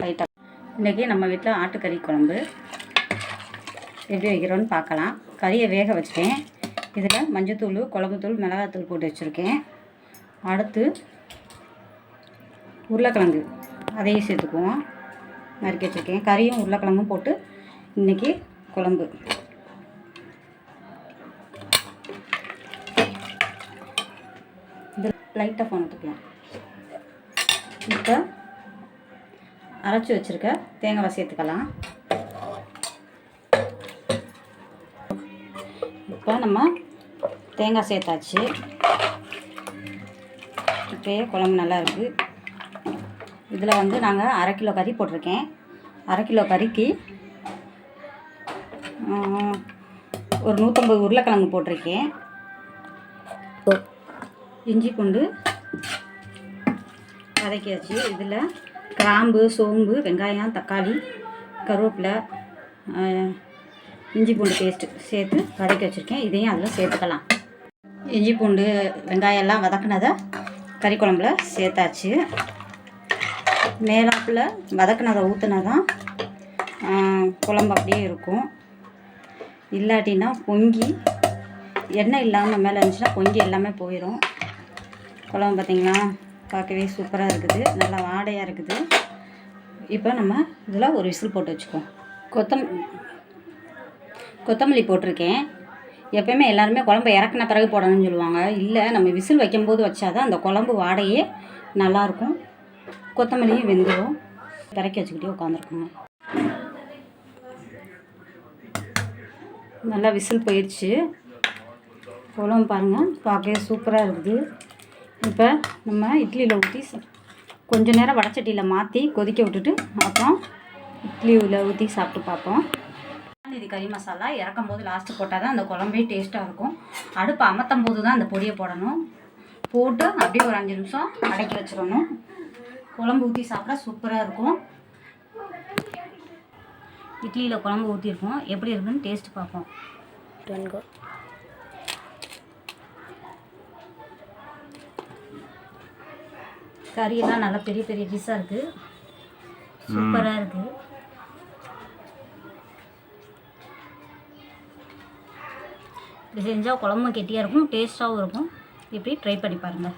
லைட்டாக. இன்றைக்கி நம்ம வீட்டில் ஆட்டுக்கறி குழம்பு எப்படி வைக்கிறோன்னு பார்க்கலாம். கறியை வேக வச்சுட்டேன். இதில் மஞ்சத்தூள், குழம்புத்தூள், மிளகாத்தூள் போட்டு வச்சுருக்கேன். அடுத்து உருளைக்கிழங்கு அதையும் சேர்த்துக்குவோம். நறுக்கி வச்சுருக்கேன். கறியும் உருளைக்கிழங்கும் போட்டு இன்றைக்கி குழம்பு. இது லைட்டாக ஃபோன் எடுத்துக்கலாம். இப்போ அரைச்சி வச்சுருக்க தேங்காவை சேர்த்துக்கலாம். இப்போ நம்ம தேங்காய் சேர்த்தாச்சு. இப்போயே குழம்பு நல்லா இருக்குது. இதில் வந்து நாங்கள் 1/2 கிலோ கறி போட்டிருக்கேன். 1/2 கிலோ கறிக்கு ஒரு 150 உருளைக்கிழங்கு போட்டிருக்கேன். இஞ்சி பூண்டு வதக்கியாச்சு. இதில் கிராம்பு, சோம்பு, வெங்காயம், தக்காளி, கருவேப்பிலை, இஞ்சி பூண்டு பேஸ்ட்டு சேர்த்து வதக்கி வச்சுருக்கேன். இதையும் அதில் சேர்த்துக்கலாம். இஞ்சி பூண்டு வெங்காயம் எல்லாம் வதக்குனதை கறி குழம்புல சேர்த்தாச்சு. மேலாப்பில் வதக்குனதை ஊற்றுனா தான் குழம்பு அப்படியே இருக்கும். இல்லாட்டின்னா பொங்கி எண்ணெய் இல்லாமல் மேலே இருந்துச்சுன்னா பொங்கி எல்லாமே போயிடும். குழம்பு பார்த்திங்களா, பார்க்கவே சூப்பராக இருக்குது. நல்லா வாடையாக இருக்குது. இப்போ நம்ம இதில் ஒரு விசில் போட்டு வச்சுக்குவோம். கொத்தமல்லி போட்டிருக்கேன். எப்போயுமே எல்லாருமே குழம்பு இறக்குன பிறகு போடணும்னு சொல்லுவாங்க. இல்லை, நம்ம விசில் வைக்கும்போது வச்சாதான் அந்த குழம்பு வாடையே நல்லாயிருக்கும். கொத்தமல்லியும் வெந்துடும். இறக்கி வச்சுக்கிட்டே உட்காந்துருக்குங்க. நல்லா விசில் போயிடுச்சு. குழம்பு பாருங்கள், பார்க்கவே சூப்பராக இருக்குது. இப்போ நம்ம இட்லியில் ஊற்றி கொஞ்சம் நேரம் வடச்சட்டியில் மாற்றி கொதிக்க விட்டுட்டு அப்புறம் இட்லியில் ஊற்றி சாப்பிட்டு பார்ப்போம். இது கறி மசாலா இறக்கும் போது லாஸ்ட்டு போட்டால் தான் அந்த குழம்பே டேஸ்ட்டாக இருக்கும். அடுப்பு அமர்த்தும் போது தான் அந்த பொடியை போடணும். போட்டு அப்படியே ஒரு 5 நிமிஷம் அடக்கி வச்சிடணும். குழம்பு ஊற்றி சாப்பிட்டா சூப்பராக இருக்கும். இட்லியில் குழம்பு ஊற்றிருக்கோம். எப்படி இருக்குன்னு டேஸ்ட்டு பார்ப்போம். கறியெல்லாம் நல்லா பெரிய பெரிய பீஸாக இருக்குது. சூப்பராக இருக்குது. இப்படி செஞ்சால் குழம்பும் கெட்டியாக இருக்கும், டேஸ்ட்டாகவும் இருக்கும். இப்படி ட்ரை பண்ணி பாருங்கள்.